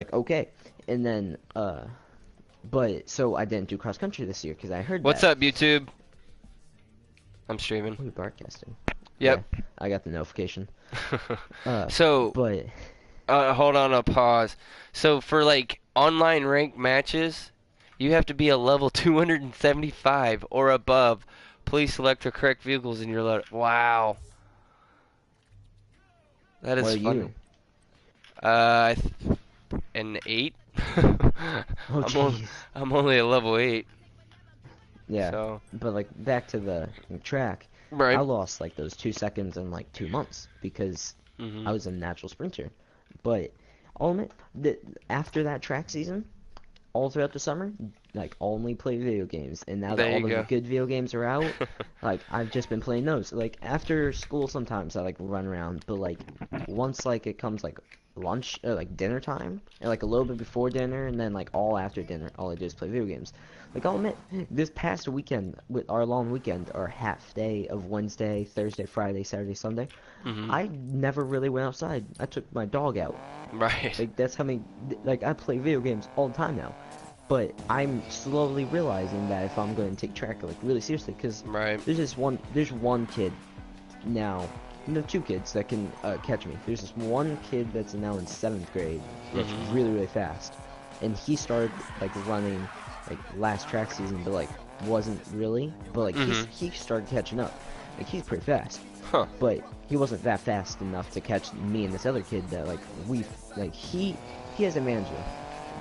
like, okay. And then, but, so I didn't do cross country this year because I heard What's that. up, YouTube? I'm streaming. Oh, you're broadcasting. Yep. Yeah, I got the notification. Uh, So, but, hold on, a pause. So for like online ranked matches, you have to be a level 275 or above. Please select the correct vehicles in your level. Wow, that what is are funny. you? An 8. Oh, I'm on, jeez. I'm only a level 8. Yeah, So, but like back to the track, I right. lost like those 2 seconds in like 2 months because I Mhm. was a natural sprinter. But I'll admit that after that track season, all throughout the summer, like only play video games. And now that There all you the go. good video games are out, like I've just been playing those. Like after school, sometimes I like run around, but like once like it comes like lunch or like dinner time, and like a little bit before dinner, and then like all after dinner, all I do is play video games. Like I'll admit, this past weekend with our long weekend, our half day of Wednesday, Thursday, Friday, Saturday, Sunday, Mhm. I never really went outside. I took my dog out. Right. Like that's how many like I play video games all the time now. But I'm slowly realizing that if I'm going to take track like really seriously, because Right. there's one kid now, no, two kids that can catch me. There's this one kid that's now in seventh grade that's Mhm. really really fast, and he started like running like last track season, but like wasn't really, but like Mhm. he started catching up. Like he's pretty fast, Huh. but he wasn't that fast enough to catch me and this other kid that like we like he has a manager.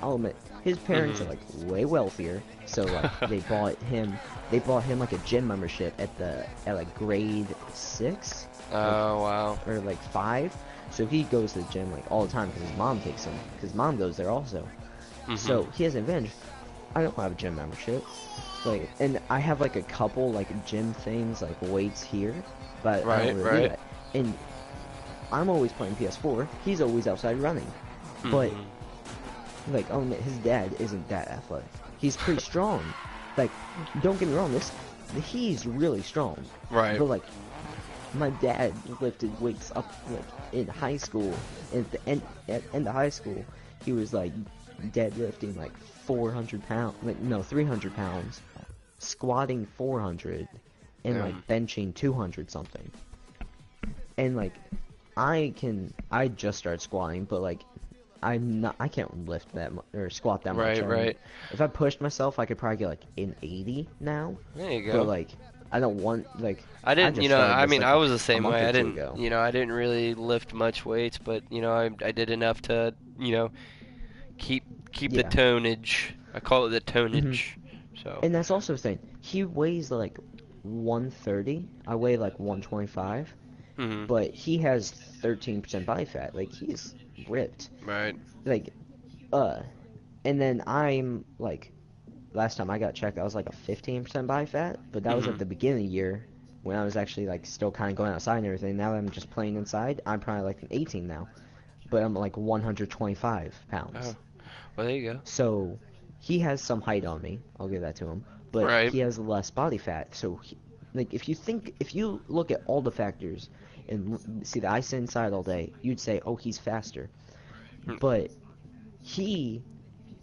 I'll admit his parents are Mhm. like way wealthier, so like they bought him like a gym membership at like grade 6, like Oh wow. or like 5. So he goes to the gym like all the time because his mom takes him because mom goes there also. Mhm. So he has an advantage. I don't have a gym membership. Like, and I have like a couple like gym things like weights here, but I don't Right. really do Right. that. And I'm always playing PS4. He's always outside running. But Mhm. like, oh, his dad isn't that athletic. He's pretty strong. Like, don't get me wrong, this he's really strong. Right. But like, my dad lifted weights up like in high school. At the end of high school, he was like deadlifting like 400 pounds, like no 300 pounds, squatting 400, and like Um. benching 200 something. And like, I just started squatting, but like I can't lift that much or squat that much. Right. Right. If I pushed myself, I could probably get like an 80 now. There you But go. like, I don't want like I I didn't, just started I this mean, like I was the a same month way. or I two didn't, ago. I didn't really lift much weights, but I did enough to, keep keep the Yeah. tonnage. I call it the hmm tonnage. So, And that's also the thing. He weighs like 130. I weigh like 125, mhm. but he has 13% body fat. Like he's ripped. Right. Like uh, and then I'm like last time I got checked, I was like a 15% body fat, but that was at Mhm. the beginning of the year when I was actually like still kind of going outside and everything. Now that I'm just playing inside, I'm probably like an 18 now, but I'm like 125 Oh, pounds. well, there you go. So he has some height on me. I'll give that to him, but Right. he has less body fat. So like if you look at all the factors and see that I sit inside all day, you'd say, oh, he's faster, Mm. but he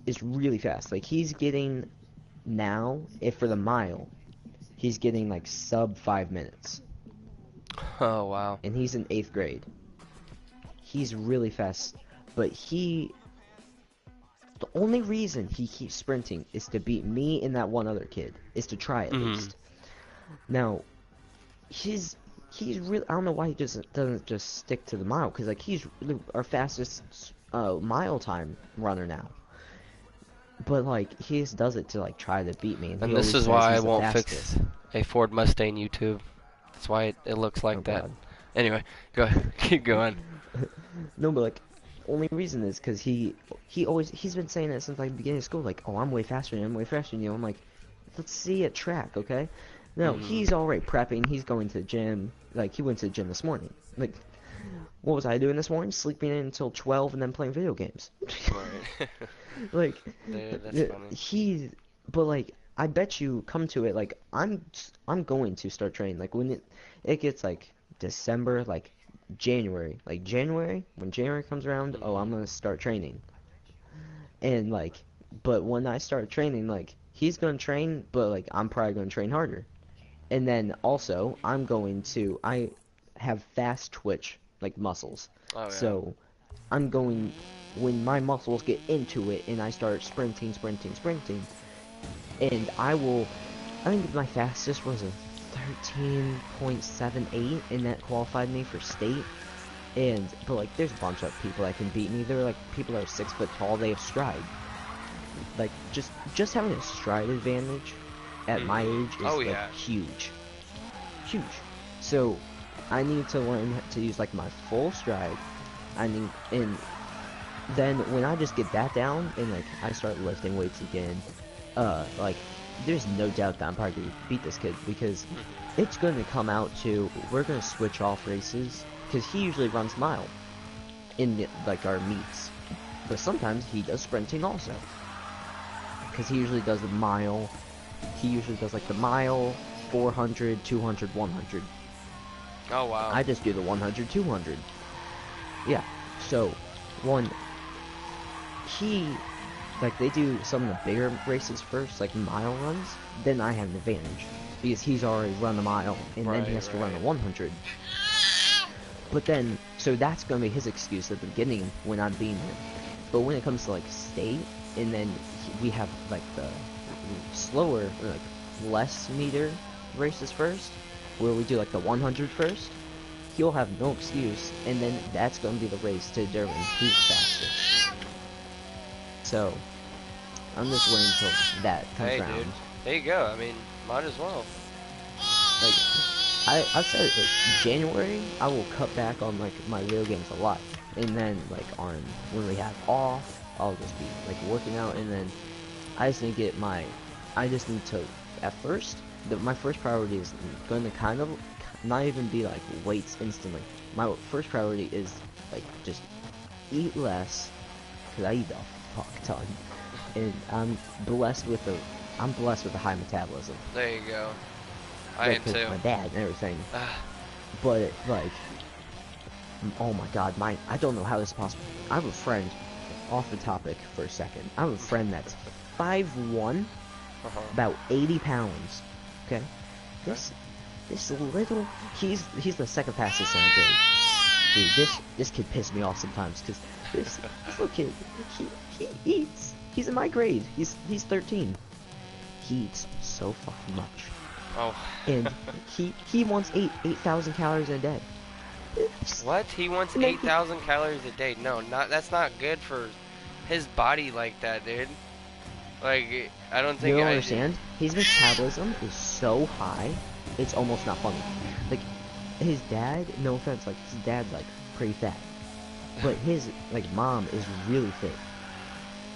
is really fast. Like he's getting now, if for the mile, he's getting like sub 5 minutes, Oh, wow. and he's in eighth grade. He's really fast, but the only reason he keeps sprinting is to beat me and that one other kid, is to try at Mhm. least. Now, he's really, I don't know why he just doesn't just stick to the mile, because like he's really our fastest mile time runner now. But like he just does it to like try to beat me, and he And this always is says why I he's the won't fix fastest. a Ford Mustang YouTube. That's why it looks Oh like that. God. Anyway, go ahead. Keep going. No, but like, only reason is because he's been saying that since like the beginning of school. Like, oh, I'm way faster than you. I'm way faster than you. I'm like, let's see at track, okay? No, Mhm. he's already prepping. He's going to the gym. Like, he went to the gym this morning. Like, what was I doing this morning? Sleeping in until 12 and then playing video games. Right. Like, There, that's funny. he, but like, I bet you come to it. Like, I'm going to start training. Like when it gets like December, like January when January comes around. Oh, I'm Mhm. gonna start training. And like, but when I start training, like he's gonna train, but like I'm probably gonna train harder. And then also I have fast twitch like muscles. Oh yeah. So I'm going when my muscles get into it and I start sprinting, and I think my fastest was a 13.78 and that qualified me for state. But like there's a bunch of people that can beat me. There are like people that are 6 foot tall, they have stride. Like just having a stride advantage at my age is Oh like yeah. huge. Huge. So I need to learn to use like my full stride. And then when I just get that down and like I start lifting weights again, like there's no doubt that I'm probably gonna beat this kid because it's gonna come out to we're gonna switch off races because he usually runs mile in like our meets, but sometimes he does sprinting also because he usually does the mile. He usually does like the mile, 400, 200, 100. Oh wow. I just do the 100, 200. Yeah. So one he like they do some of the bigger races first, like mile runs, then I have an advantage because he's already run a mile and then he has to run a 100. But then so that's gonna be his excuse at the beginning when I'm beating him. But when it comes to like state, and then we have like the slower, like less meter races first, where we do like the 100 first, he'll have no excuse, and then that's gonna be the race to determine who's fastest. So I'm just waiting until that comes Hey dude. around. There you go. I mean, might as well. Like I've said like January I will cut back on like my video games a lot, and then like on when we have off I'll just be like working out, and then I just need to get my I just need to at first my first priority is going to kind of not even be like weights instantly. My first priority is like just eat less because I eat a fuck ton, and I'm blessed with a high metabolism. There you go. I Like, am 'cause too. my dad and everything. Ah, But like, oh my god, I don't know how this is possible. I have a friend, off the topic for a second. I have a friend that's 5'1", about 80 pounds. Okay, this little he's the second fastest in our grade. Dude, this kid pissed me off sometimes because this little kid he eats. He's in my grade. He's 13. He eats so fucking much, Oh. and he wants 8,000 calories a day. What? He wants And then 8,000 calories a day. No, not that's not good for his body like that, dude. Like, I don't you think don't I. understand. His metabolism is so high, it's almost not funny. Like his dad, no offense, like his dad's like pretty fat, but his like mom is really fit,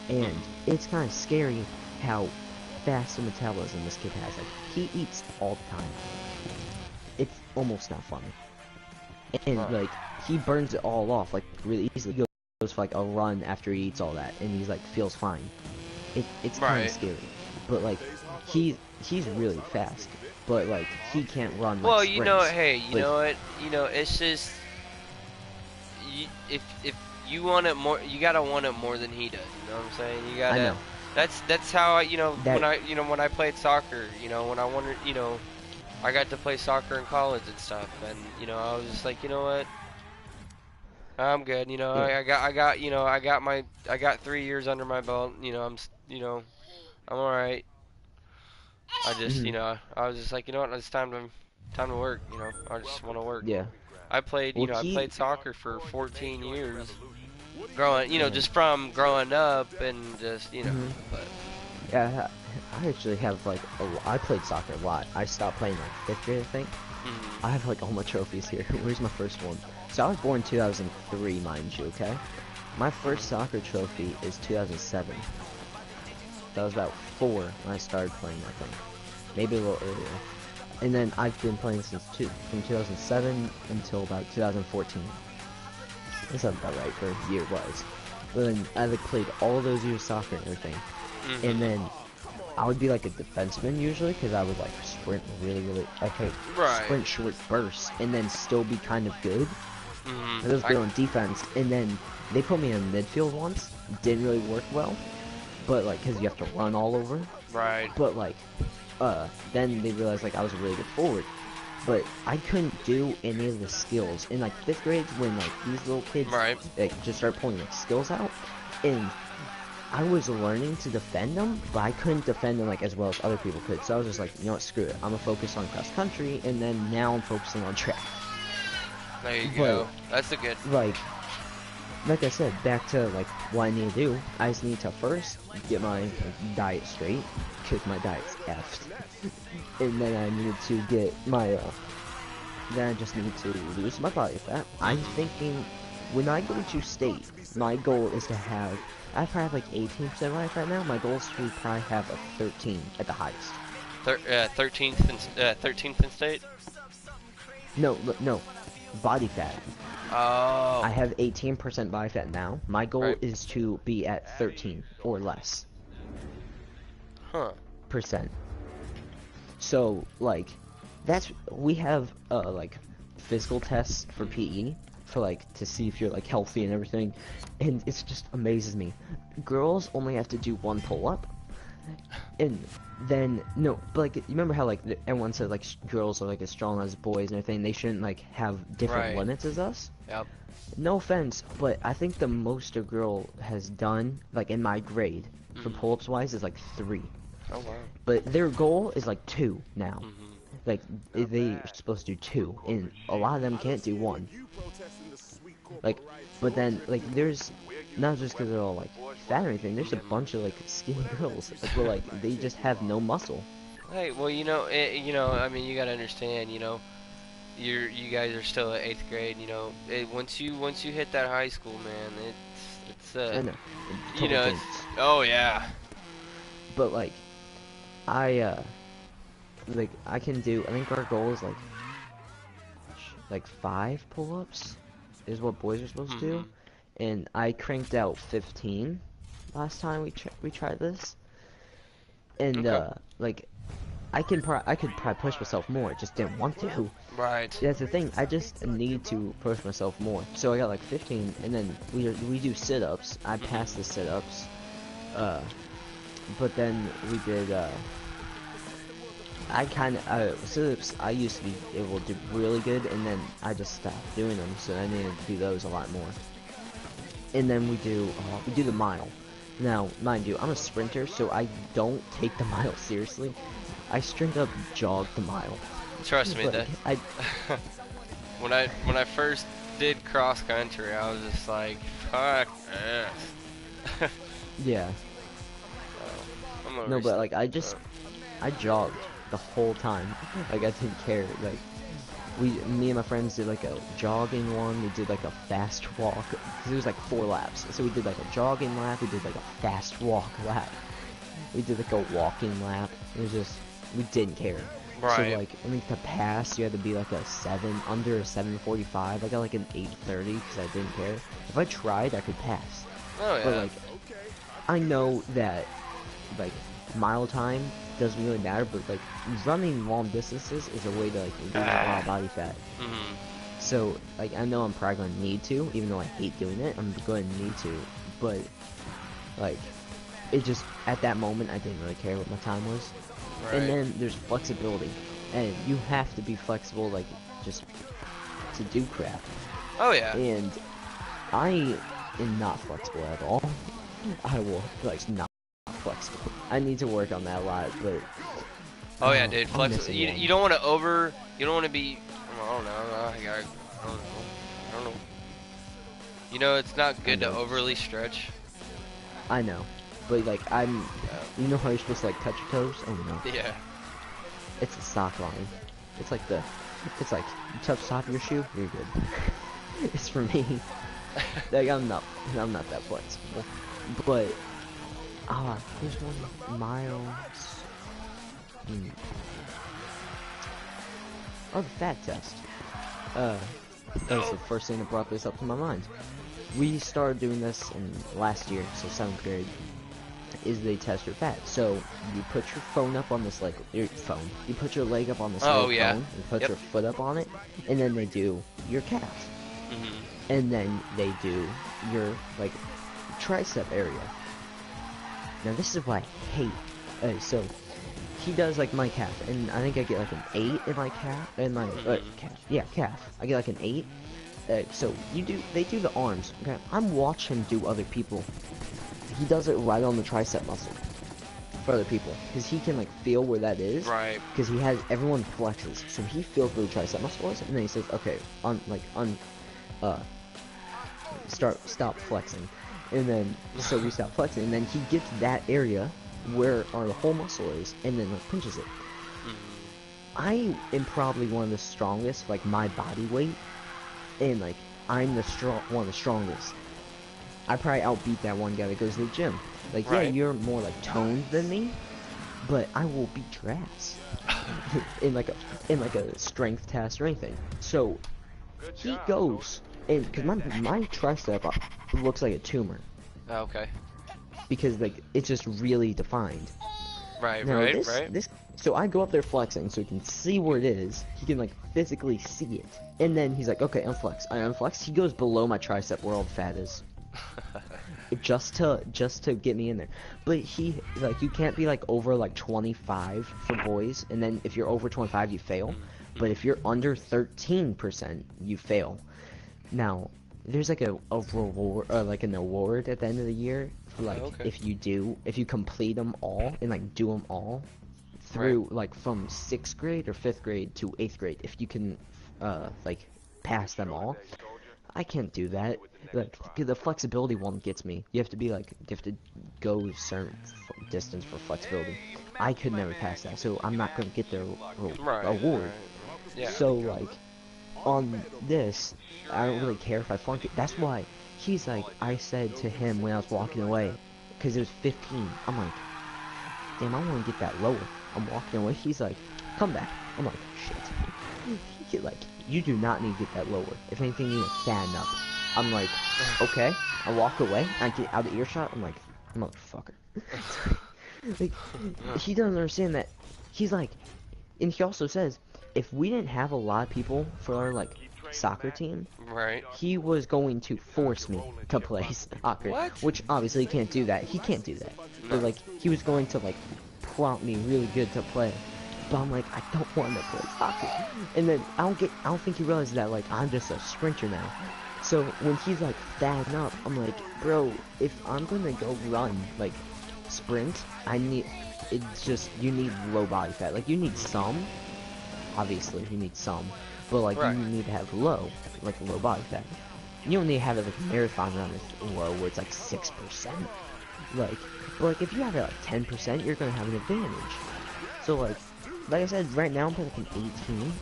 and it's kind of scary how fast the metabolism this kid has. Like he eats all the time. It's almost not funny. And like he burns it all off like really easily. He goes for like a run after he eats all that, and he's like feels fine. It's kind of scary, but like he's really fast, but like he can't run like Well, you know, sprints. hey, you But know what? You know, it's just if you want it more, you gotta want it more than he does. You know what I'm saying? You I gotta. know That's how I, that when I played soccer, when I wanted, I got to play soccer in college and stuff, and I was just like, you know what, I'm good. yeah. I got 3 years under my belt. I'm all right. I just, Hmm. I was just like, you know what, it's time to work. I just want to work. Yeah. Well, I he. played soccer for 14 years, growing, Dang. just from growing up and just, Hmm. but. Yeah, I actually have like I played soccer a lot. I stopped playing like fifth grade, I think. Mhm. I have like all my trophies here. Where's my first one? So I was born 2003, mind you. Okay. My first Mhm. soccer trophy is 2007. That was about 4 when I started playing, I think. Maybe a little earlier. And then I've been playing from 2007 until about 2014. That sounds about right for a year was. But then I like played all those years soccer and everything. And Mhm. then I would be like a defenseman usually because I would like sprint really, really. I could Right. sprint short bursts and then still be kind of good. Mm, I was good on defense, and then they put me in midfield once. Didn't really work well, but like, cause you have to run all over. right. But like, then they realized like I was a really good forward, but I couldn't do any of the skills in like 5th grade when like these little kids Right. like just start pulling like skills out, and I was learning to defend them, but I couldn't defend them like as well as other people could. So I was just like, you know what, screw it. I'm gonna focus on cross country, and then now I'm focusing on track. There you But go. That's a good. like I said, back to like what I need to do. I just need to first get my like, diet straight, because my diet's effed, and then I need to get my then I just need to lose my body fat. I'm thinking when I go to state, my goal is to have. I probably have like 18% body fat now. My goal is to probably have a 13 at the highest. 13th in state. No, no, body fat. Oh. I have 18% body fat now. My goal Right. is to be at 13 or less Huh. percent. So like, we have like physical tests for PE for like to see if you're like healthy and everything, and it's just amazes me. Girls only have to do 1 pull-up, and then no, but like you remember how like everyone said like girls are like as strong as boys and everything. They shouldn't like have different Right. limits as us. Yep. No offense, but I think the most a girl has done like in my grade for pull-ups wise is like 3. Oh wow. But their goal is like 2 now. Mhm. Like they're supposed to do 2, and a lot of them can't do 1. Like, but then like there's not just because they're all like fat or anything. There's a bunch of like skinny girls, but like they just have no muscle. Hey, well, I mean, you gotta understand, you guys are still at 8th grade. Once you hit that high school, man, it's I know, you total know, it's, changes. oh yeah. But like like I can do. I think our goal is like 5 pull-ups is what boys are supposed to do, and I cranked out 15 last time we tried this, and Okay. like I could probably push myself more. Just didn't want to. Right. That's the thing. I just need to push myself more. So I got like 15, and then we do sit-ups. I passed the sit-ups, but then we did I kind of sit-ups. I used to be able to do really good, and then I just stopped doing them. So I needed to do those a lot more. And then we do the mile. Now, mind you, I'm a sprinter, so I don't take the mile seriously. I straight up jog the mile. Trust me, Like, that I when I first did cross country, I was just like, fuck this. yeah. I'm gonna No, but restart. like I jogged the whole time. Like I didn't care. Like me and my friends did like a jogging one. We did like a fast walk. Cause it was like 4 laps. So we did like a jogging lap. We did like a fast walk lap. We did like a walking lap. It was just we didn't care. Right. So like I think to pass you had to be like a 7 under a 7:45. I got like an 8:30 because I didn't care. If I tried, I could pass. Oh yeah. But like I know that like mile time doesn't really matter, but like running long distances is a way to like lose a lot of body fat. Mhm. So like I know I'm probably gonna need to, even though I hate doing it, I'm going to need to. But like it just at that moment I didn't really care what my time was. Right. And then there's flexibility, and you have to be flexible like just to do crap. Oh yeah. And I am not flexible at all. I will like not flexible. I need to work on that a lot, but Oh yeah, dude. I'm Flexible. missing You one. don't want to over. You don't want to be. I don't know. I don't know. It's not good to know. overly stretch. I know, but like you know how you're supposed to like touch your toes? Oh no, Yeah. it's the sock line. It's like you touch the top of your shoe, you're good. It's for me. Like I'm not that flexible, but there's one miles. Oh, the fat test. That was the first thing that brought this up to my mind. We started doing this in last year, so 7th grade. Is they test your fat. So you put your phone up on this your phone. You put your leg up on this Oh, little yeah. phone and put Yep. your foot up on it, and then they do your calf. Mhm. and then they do your like tricep area. Now this is what I hate. So he does like my calf, and I think I get like an 8 in my calf, in my calf. Yeah, calf. I get like an 8. So they do the arms. Okay, I'm watching him do other people. He does it right on the tricep muscle for other people, because he can like feel where that is. Right. Because he has everyone flexes, so he feels where the tricep muscle is, and then he says, okay, stop flexing, and then so we stop flexing, and then he gets that area where the whole muscle is, and then like pinches it. I am probably one of the strongest, like my body weight, and like I'm one of the strongest. I probably outbeat that one guy that goes to the gym. Like, Right. yeah, you're more like toned than me, but I will beat your ass in like a strength test or anything. So he goes, and because my tricep looks like a tumor Okay. because like it's just really defined. Right. Now Right. so I go up there flexing so he can see where it is. He can like physically see it, and then he's like, okay, unflex. I unflex. He goes below my tricep where all the fat is. just to get me in there. But he like, you can't be like over like 25 for boys, and then if you're over 25 you fail. But if you're under 13% you fail. Now there's like a reward, like an award at the end of the year for like if you complete them all and like do them all through like from 6th grade or 5th grade to 8th grade. If you can like pass them all. I can't do that. Like the flexibility one gets me. You have to go a certain distance for flexibility. I could never pass that, so I'm not gonna get the award. Yeah. So like on this, I don't really care if I flunk it. That's why he's like, I said to him when I was walking away, because it was 15. I'm like, damn, I want to get that lower. I'm walking away. He's like, come back. I'm like, shit. Like, you do not need to get that lower. If anything, you need to fatten up. I'm like, okay. I walk away. I get out of earshot. I'm like, motherfucker. Like, he doesn't understand that. He's like, and he also says, if we didn't have a lot of people for our like soccer team, Right. he was going to force me to play soccer. What? Which obviously he can't do that. He can't do that. But like, he was going to like prompt me really good to play. But I'm like, I don't want to play soccer. And then I don't think he realizes that like I'm just a sprinter now. So when he's like fatting up, I'm like, bro, if I'm gonna go run like sprint, you need low body fat. Like you need some, obviously you need some, but like you need to have low body fat. You don't need to have it like a marathon run with low where it's like 6%. But like if you have it like 10%, you're gonna have an advantage. So like I said, right now I'm playing like an 18.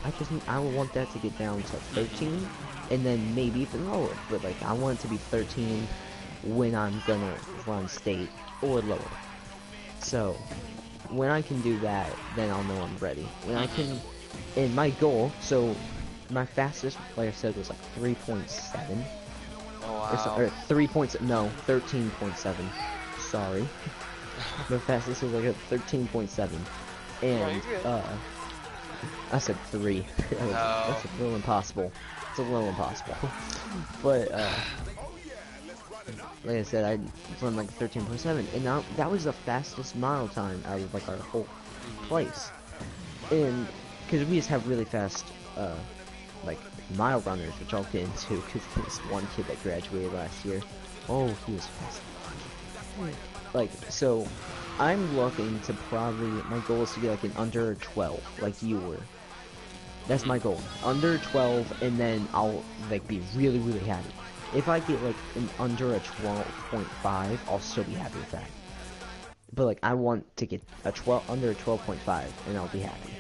I want that to get down to 13, and then maybe even lower. But like I want it to be 13 when I'm gonna run state or lower. So when I can do that, then I'll know I'm ready. When I can, and my goal, so my fastest, like I said, was like 3.7. Oh wow. Or 13.7. Sorry. My fastest was like a 13.7. And I said 3. That's a little impossible. It's a little impossible. But like I said, I run like 13.7, and now that was the fastest mile time out of like our whole place. And because we just have really fast like mile runners, which I'll get into, because this one kid that graduated last year, oh, he was fast. Like, so I'm looking to my goal is to get like an under 12, like you were. That's my goal. Under 12, and then I'll like be really, really happy. If I get like an under a 12.5, I'll still be happy with that. But like I want to get under a 12.5, and I'll be happy.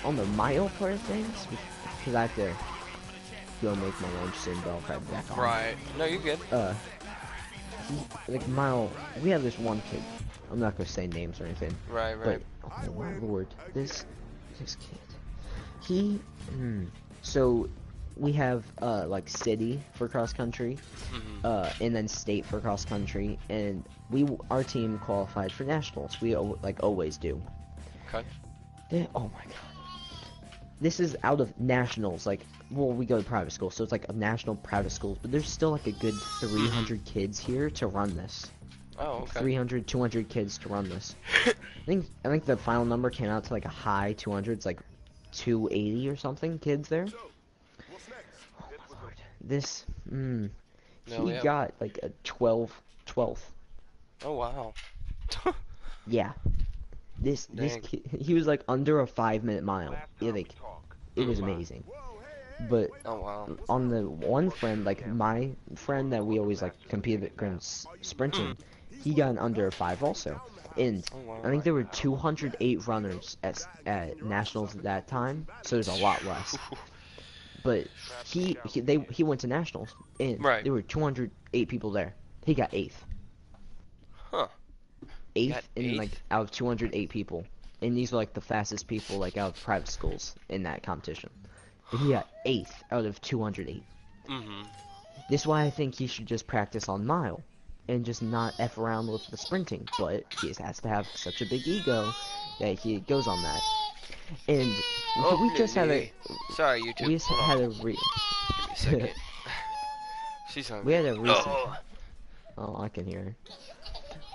On the mile part of things, because I have to go make my lunch soon, but I'll probably be back on. Right. No, you're good. Like mile, we have this one kid. I'm not gonna say names or anything. Right. But oh my lord, this kid. So we have like city for cross country, and then state for cross country, and our team qualified for nationals. We like always do. Okay. Oh my god. this is out of nationals. Like, well, we go to private school, so it's like a national private schools, but there's still like a good Mhm. 300 kids here to run this. Oh, okay. 300, 200 kids to run this. I think the final number came out to like a high 200s, like 280 or something kids there. Oh my lord. This, No, he yeah. got like a 12th. Oh, wow. Yeah. This Dang. kid, he was like under a 5-minute mile. It was Mm. amazing. But Oh, wow. on the one friend, like my friend that we always like competed against Mm. sprinting, he got an under a 5 also. And Oh, I wow. think there were 208 runners at nationals at that time, so there's a lot less. But he went to nationals, and Right. there were 208 people there. He got eighth, Huh. Got eighth in like eighth? out of 208 people, and these were like the fastest people like out of private schools in that competition. But he got eighth out of 208. Mm-hmm. This is why I think he should just practice on mile and just not F around with the sprinting. But he just has to have such a big ego that he goes on that. And Oh, we just had a Lily. Sorry, YouTube. we just Hold on. had a Give me a second. She's we hungry. had a recent Oh. oh I can hear her.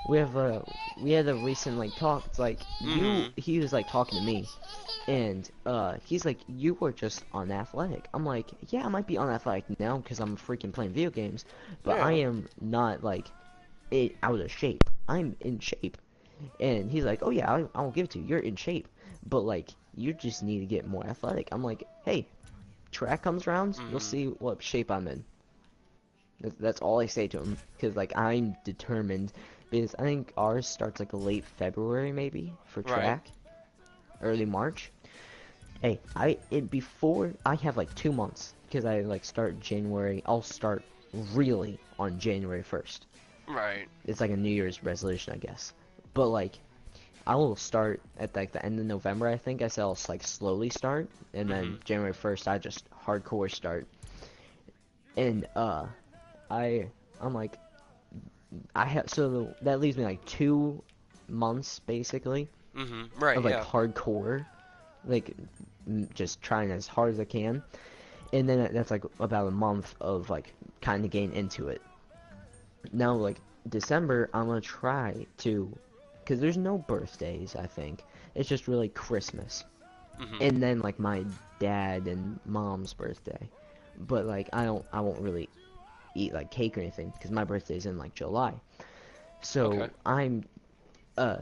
We have a we had a recent like talk. It's like Mm-hmm. he was like talking to me, and he's like, you were just unathletic. I'm like, yeah, I might be unathletic now because I'm freaking playing video games, but I Yeah. am not like out of shape. I'm in shape. And he's like, oh yeah, I'll give it to you. You're in shape, but like you just need to get more athletic. I'm like, hey, track comes around, you'll Mm-hmm. see what shape I'm in. That's all I say to him, because like I'm determined. Because I think ours starts like late February maybe for Right. track, early March. Hey, before I have like 2 months because I like start January. I'll start really on January 1st. Right. It's like a New Year's resolution, I guess. But like I will start at like the end of November. I think I said I'll like slowly start, and Mm-hmm. then January 1st I just hardcore start. And I I'm like I have so that leaves me like 2 months basically Mm-hmm. Right, of like yeah. hardcore, like just trying as hard as I can, and then that's like about a month of like kind of getting into it. Now like December, I'm gonna try to, because there's no birthdays. I think it's just really Christmas, Mm-hmm. and then like my dad and mom's birthday. But like I won't really eat like cake or anything because my birthday's in like July. Okay. So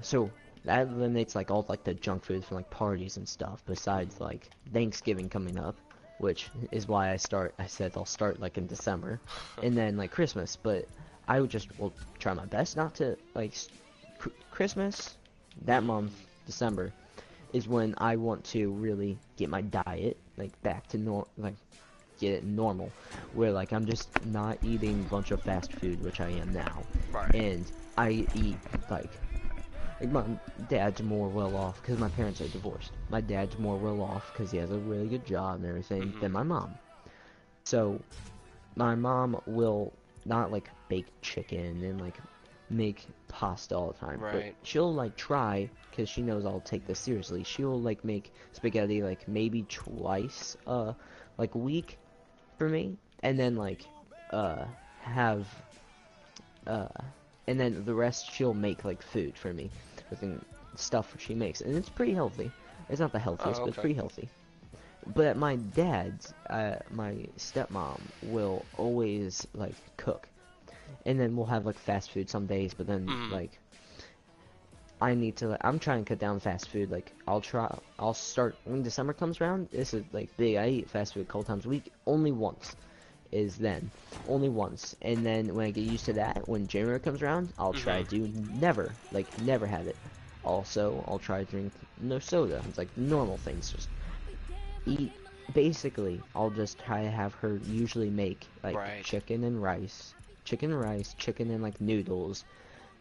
so that eliminates like all like the junk food from like parties and stuff. Besides like Thanksgiving coming up, which is why I said I'll start like in December, and then like Christmas. But I would just will try my best not to like Christmas that month, December is when I want to really get my diet like back to like get it normal, where like I'm just not eating a bunch of fast food, which I am now, Right. and I eat like my dad's more well off because my parents are divorced. My dad's more well off because he has a really good job and everything Mm-hmm. than my mom. So my mom will not like bake chicken and like make pasta all the time, but Right. she'll like try because she knows I'll take this seriously. She'll like make spaghetti like maybe twice like a week for me, and then like uh have uh and then the rest she'll make like food for me with the stuff she makes, and it's pretty healthy. It's not the healthiest, Oh, but it's okay. pretty healthy. But at my dad's, my stepmom will always like cook, and then we'll have like fast food some days. But then Mm-hmm. like I'm trying to cut down fast food. Like I'll start when December comes around. This is like big. I eat fast food a couple times a week. Only once is then, only once. And then when I get used to that, when January comes around, I'll try Mm-hmm. to never have it. Also, I'll try to drink no soda. It's like normal things. Just eat. Basically, I'll just try to have her usually make like Right. chicken and like noodles,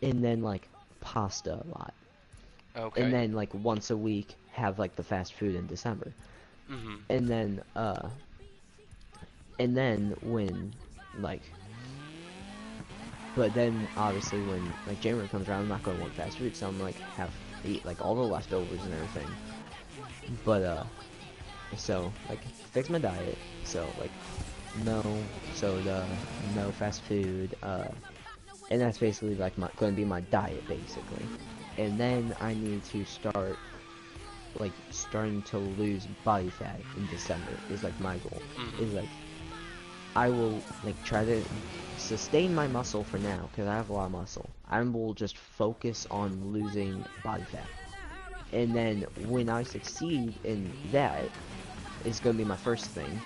and then like pasta a lot, and Okay. then like once a week have like the fast food in December, Mm-hmm. and then when like, but then obviously when like January comes around, I'm not going to want fast food, so I'm like have eat like all the leftovers and everything. But So like fix my diet. So like no soda, no fast food, and that's basically like going to be my diet basically. And then I need to start like starting to lose body fat in December is like my goal. Mhm. Is like I will like try to sustain my muscle for now because I have a lot of muscle. I will just focus on losing body fat. And then when I succeed in that, it's gonna be my first thing.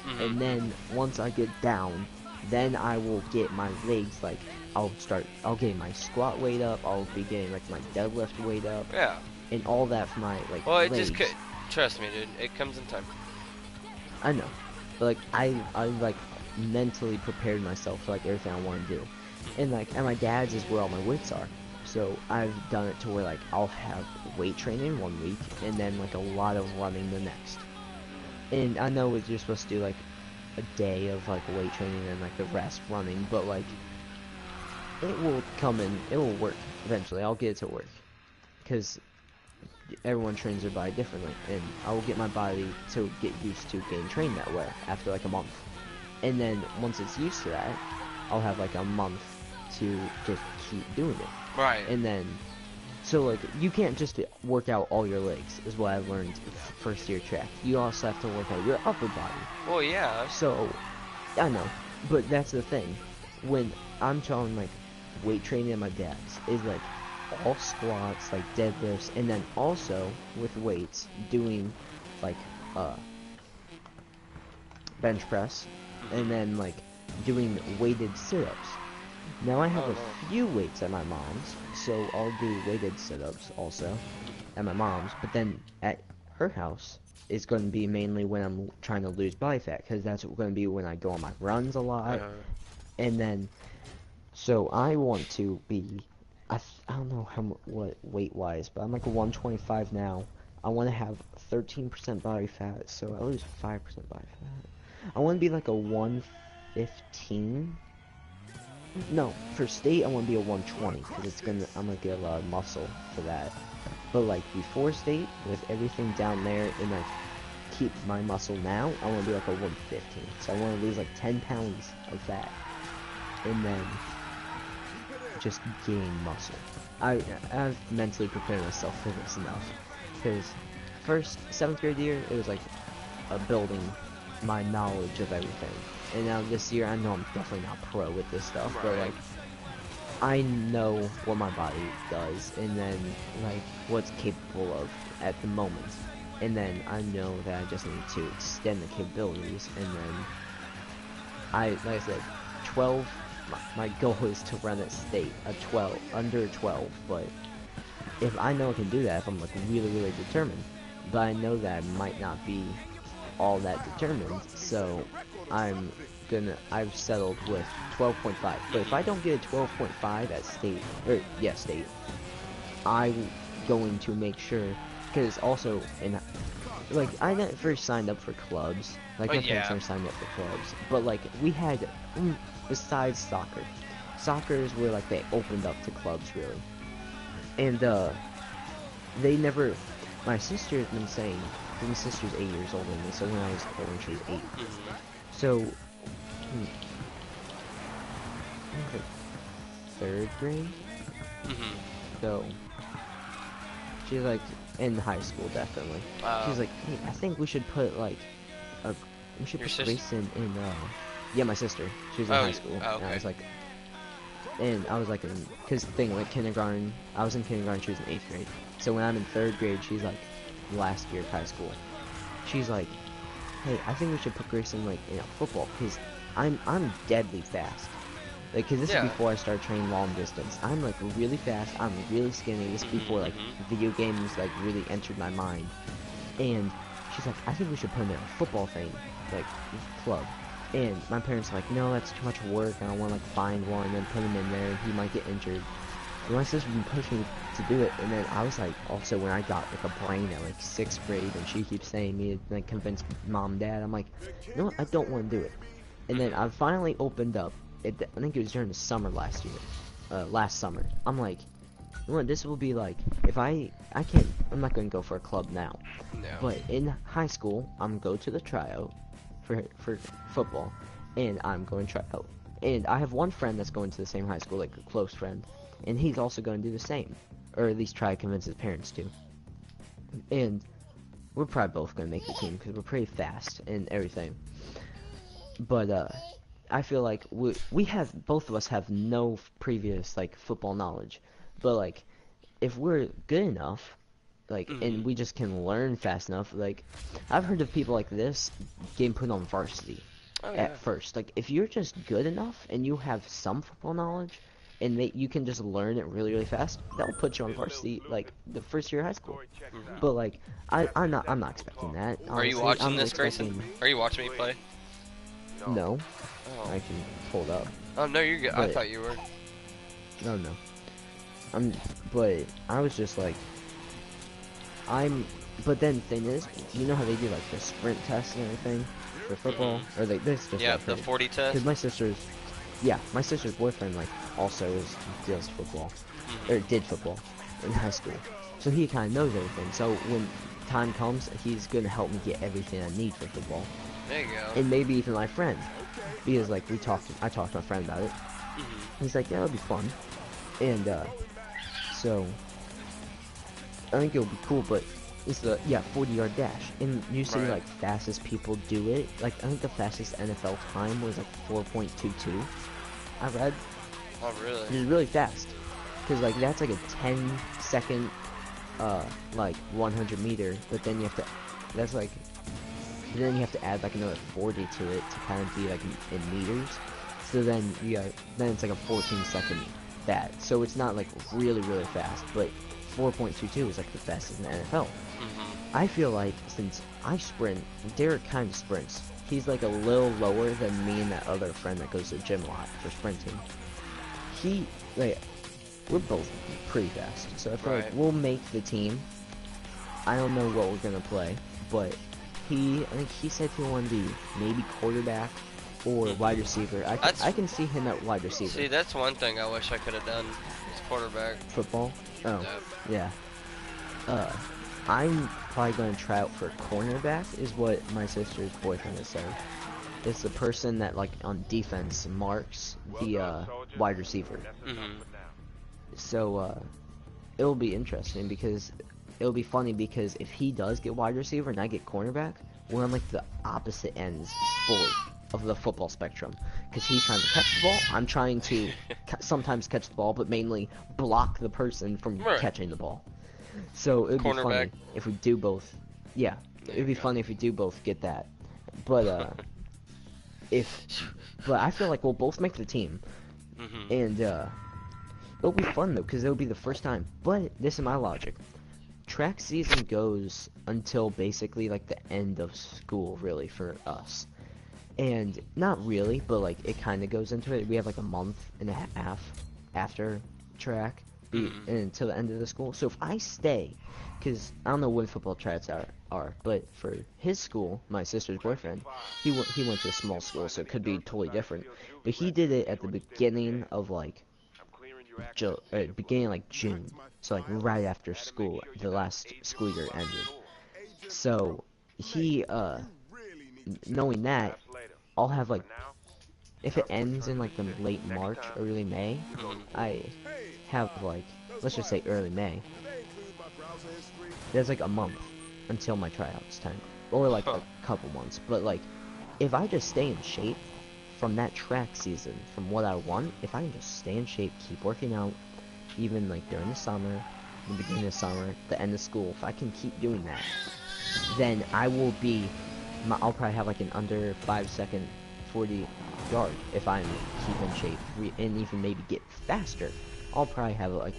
Mhm. And then once I get down, then I will get my legs like I'll get my squat weight up, I'll be getting like my deadlift weight up Yeah. and all that for my like Well, it just legs. could. Trust me, dude. It comes in time. I know. But like I like mentally prepared myself for like everything I want to do. And like at my dad's is where all my weights are. So I've done it to where like I'll have weight training 1 week and then like a lot of running the next. And I know you're supposed to do like a day of like weight training and like the rest running, but like it will come in, it will work eventually. I'll get it to work because everyone trains their body differently, and I will get my body to get used to getting trained that way after like a month. And then once it's used to that, I'll have like a month to just keep doing it. Right. And then, so like you can't just work out all your legs, is what I learned first year track. You also have to work out your upper body. Well, yeah. So, I know, but that's the thing. When I'm trying like weight training at my dad's, is like all squats, like deadlifts, and then also with weights doing like bench press, and then like doing weighted sit-ups. Now I have Oh, a no. few weights at my mom's, so I'll do weighted sit-ups also at my mom's, but then at her house is going to be mainly when I'm trying to lose body fat, because that's going to be when I go on my runs a lot, and then, so I want to be, I don't know what weight-wise, but I'm like a 125 now. I want to have 13% body fat, so I lose 5% body fat. I want to be like a 115. No, for state I want to be a 120 because I'm gonna get a lot of muscle for that. But like before state, with everything down there and like keep my muscle now, I want to be like a 115. So I want to lose like 10 pounds of fat and then just gain muscle. I've mentally prepared myself for this enough because first 7th grade year it was like building my knowledge of everything. And now this year, I know I'm definitely not pro with this stuff, but Right. like, I know what my body does, and then like what's capable of at the moment. And then I know that I just need to extend the capabilities, and then like I said, 12. My goal is to run at state a 12, under 12. But if I know I can do that, if I'm like really determined, but I know that I might not be all that determined, so I've settled with 12.5. But if I don't get a 12.5 at state, or yeah, state, I'm going to make sure, because also, like, I never first signed up for clubs, like, Oh, my parents yeah. never signed up for clubs, but like, we had, besides soccer is where like they opened up to clubs really, and they never, my sister's been saying, my sister's 8 years older than me, so when I was born, she was 8. Mhm. So, I think like 3rd grade? Mhm. So, she's like, in high school, definitely. She's like, hey, I think we should put, like, we should Your put sister? Grayson in, yeah, my sister. She was in Oh. high school. Oh, And I okay. was like, because the thing, like, kindergarten, I was in kindergarten, she was in 8th grade. So when I'm in 3rd grade, she's like, last year of high school. She's like, hey, I think we should put Grayson like in football because I'm deadly fast. Like, cause this is Yeah. before I started training long distance. I'm like really fast. I'm really skinny. This is before like Mhm. video games like really entered my mind. And she's like, I think we should put him in a football thing, like club. And my parents are like, no, that's too much work. I don't want to like find one and then put him in there. He might get injured. And my sister been pushing me to do it, and then I was like, also when I got like a brain at like 6th grade, and she keeps saying me to like convince mom and dad, I'm like, you know what, I don't want to do it. And then Mhm. I finally opened up. I think it was during the summer last year, last summer. I'm like, you know what, this will be like, if I can't I'm not going to go for a club now. No. But in high school, I'm going to go to the tryout for football, and I'm going to try out. And I have one friend that's going to the same high school, like a close friend, and he's also going to do the same, or at least try to convince his parents to. And we're probably both going to make the team because we're pretty fast and everything. But I feel like we have, both of us have no previous like football knowledge, but like if we're good enough, like, and we just can learn fast enough, like I've heard of people like this getting put on varsity at first. Like if you're just good enough and you have some football knowledge and you can just learn it really really fast, that'll put you on varsity like the first year of high school. But like I'm not expecting that, honestly. Are you watching I'm this, expecting... Grayson? Are you watching me play? No. Oh. I can pull it up. Oh no, you're good. I But- thought you were. No. But I was just like, but then the thing is, you know how they do like the sprint test and everything for football? Or like, this just Yeah, like the 40 test. because my sister's boyfriend like also does football, or did football in high school. So he kind of knows everything. So when time comes, he's going to help me get everything I need for football. There you go. And maybe even my friend. Because like I talked to my friend about it. He's like, yeah, that'll be fun. And so I think it'll be cool, but it's the 40-yard dash. And usually like fastest people do it. Like I think the fastest NFL time was like 4.22. I read. Oh really? Which is really fast. Cause like that's like a 10-second like 100 meter, but then you have to then you have to add like another 40 to it to kind of be like in meters. So then then it's like a 14-second that. So it's not like really really fast, but 4.22 is like the fastest in the NFL. I feel like since I sprint, Derek kind of sprints. He's like a little lower than me and that other friend that goes to the gym a lot for sprinting. We're both pretty fast, so I feel like we'll make the team. I don't know what we're gonna play, but I think he said he wanted to be maybe quarterback or wide receiver. I can see him at wide receiver. See, that's one thing I wish I could have done. Is quarterback. Football? Oh, yeah. I'm probably gonna try out for cornerback, is what my sister's boyfriend has said. It's the person that like on defense marks the wide receiver. So it'll be interesting because it'll be funny because if he does get wide receiver and I get cornerback, we're on like the opposite ends of the football spectrum. Because he's trying to catch the ball, I'm trying to sometimes catch the ball, but mainly block the person from catching the ball. So it'd be funny if we do both. Yeah, it'd be funny if we do both get that. But but I feel like we'll both make the team, and it'll be fun though, because it'll be the first time. But this is my logic. Track season goes until basically like the end of school, really, for us. And not really, but like it kind of goes into it. We have like a month and a half after track until the end of the school. So if I stay, because I don't know when football tryouts are, but for his school, my sister's boyfriend, he went to a small school, so it could be totally different. But he did it at the beginning of like June, so like right after school, the last school year ended. So he knowing that, I'll have like, if it ends in like the late March, early May, I have like, let's just say early May. There's like a month until my tryouts time, or like a couple months. But like, if I just stay in shape from that track season, from what I want, if I can just stay in shape, keep working out, even like during the summer, the beginning of summer, the end of school, if I can keep doing that, then I will be, I'll probably have like an under 5-second 40-yard if I keep in shape, and even maybe get faster. I'll probably have like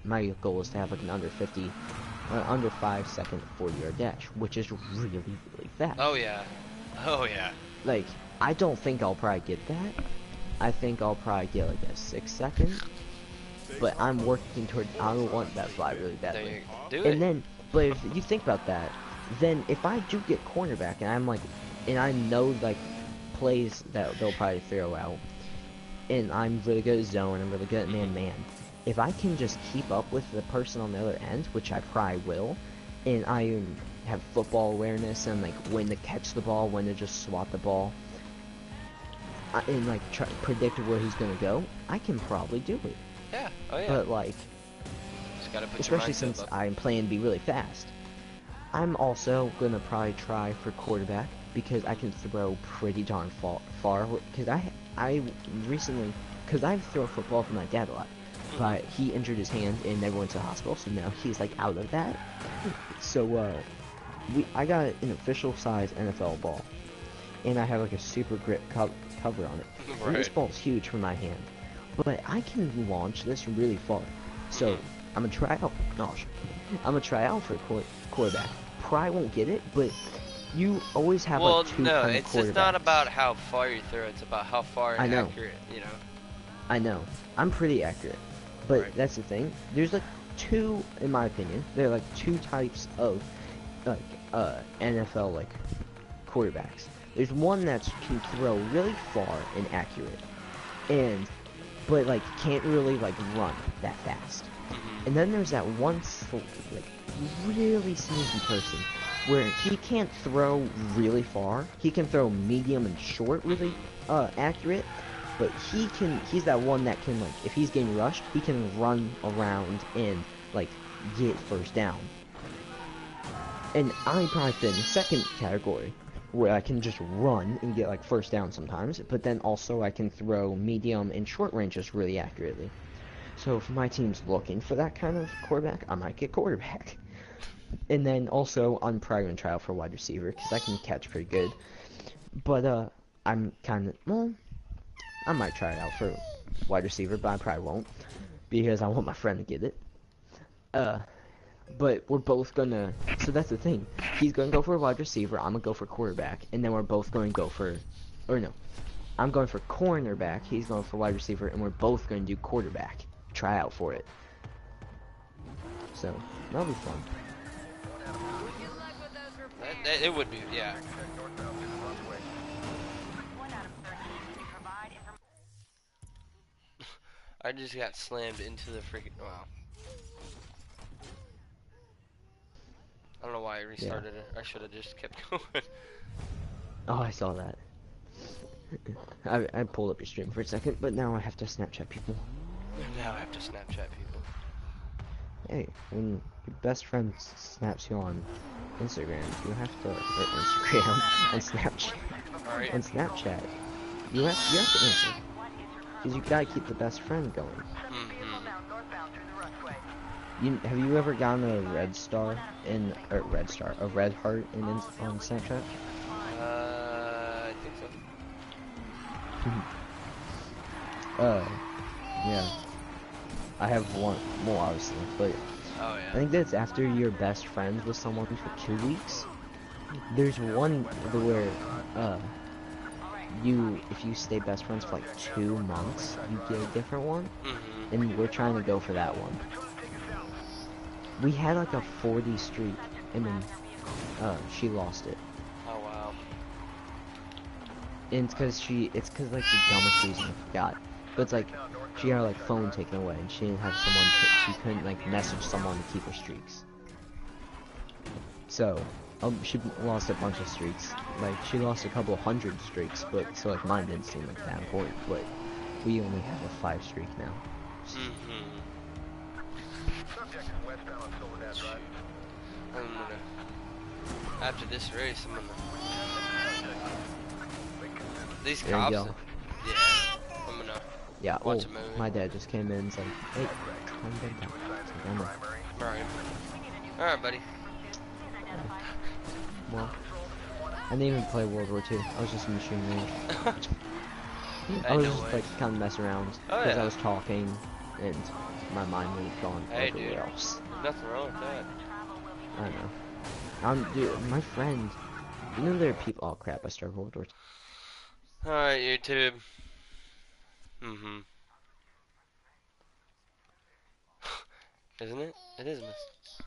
my goal is to have like an under 5-second 40-yard dash, which is really, really fast. Oh yeah. Oh yeah. Like, I don't think I'll probably get that. I think I'll probably get like a 6-second. But I'm working toward, I want that fly really badly. Do it. And then, but if you think about that, then if I do get cornerback and I'm like, and I know like plays that they'll probably throw out, and I'm really good at zone, I'm really good at man-man, if I can just keep up with the person on the other end, which I probably will, and I have football awareness and like when to catch the ball, when to just swat the ball, and like predict where he's gonna go, I can probably do it. Yeah. Oh yeah. But like, Just gotta put your especially mindset since up. I'm playing to be really fast, I'm also gonna probably try for quarterback because I can throw pretty darn far. Because I recently, because I've thrown football with my dad a lot, but he injured his hand and never went to the hospital, so now he's like out of that. So I got an official size NFL ball, and I have like a super grip cover on it. And this Right. ball's huge for my hand, but I can launch this really far. So I'm gonna try out. Gosh, I'm gonna try out for a quarterback. Probably won't get it, but you always have like Well, two no, kind of it's just not quarterbacks. about how far you throw. It's about how far and I know, accurate. You know. I know. I'm pretty accurate, but Right. that's the thing. There's like two, in my opinion, there are like two types of like NFL like quarterbacks. There's one that can throw really far and accurate, and but like can't really like run that fast. And then there's that one like really sneaky person where he can't throw really far. He can throw medium and short really accurate, but he's that one that can like if he's getting rushed, he can run around and like get first down. And I probably fit in the second category, where I can just run and get like first down sometimes, but then also I can throw medium and short ranges really accurately. So if my team's looking for that kind of quarterback, I might get quarterback. And then also I'm probably gonna try out for wide receiver because I can catch pretty good. But I'm kind of well, I might try it out for wide receiver, but I probably won't because I want my friend to get it. Uh, but we're both gonna. So that's the thing. He's gonna go for a wide receiver. I'm gonna go for quarterback, and then we're both going to go for, or no, I'm going for cornerback. He's going for wide receiver, and we're both going to do quarterback. Try out for it. So that'll be fun. It would be, yeah. I just got slammed into the freaking. Wow. I don't know why I Yeah. restarted it. I should have just kept going. Oh, I saw that. I pulled up your stream for a second, but now I have to Snapchat people. Now I have to Snapchat people. Hey, when your best friend snaps you on Instagram, you have to, or Instagram, and Snapchat, Alright. and Snapchat, you have to answer, because you gotta keep the best friend going. Have you ever gotten a red star a red heart on Snapchat? I think so. Yeah, I have one, well, obviously, but Oh, I yeah. think that's after you're best friends with someone for 2 weeks. There's one where, if you stay best friends for like 2 months, you get a different one, and we're trying to go for that one. We had like a 40 streak, and then, she lost it. Oh, wow. And it's cause like the dumbest reason I forgot. But it's like, she had her like phone taken away, and she didn't have she couldn't like message someone to keep her streaks. So, she lost a bunch of streaks. Like, she lost a couple hundred streaks, but, so like mine didn't seem like that important, but we only have a 5 streak now. I'm gonna, after this race, I'm gonna, these There you cops, go. yeah, I'm gonna Yeah, watch a movie. my dad just came in and said, hey, calm down. It's like, I'm like, Alright, buddy. well, I didn't even play World War II. I was just in the shooting range. I was No just way. like kind of messing around Oh, because I yeah. was talking and my mind would have gone Hey, dude. everywhere else. Nothing wrong with that. I don't know. Dude, my friend, you know there are people. Oh crap! I started World War II. Alright, YouTube. Isn't it? It is, miss.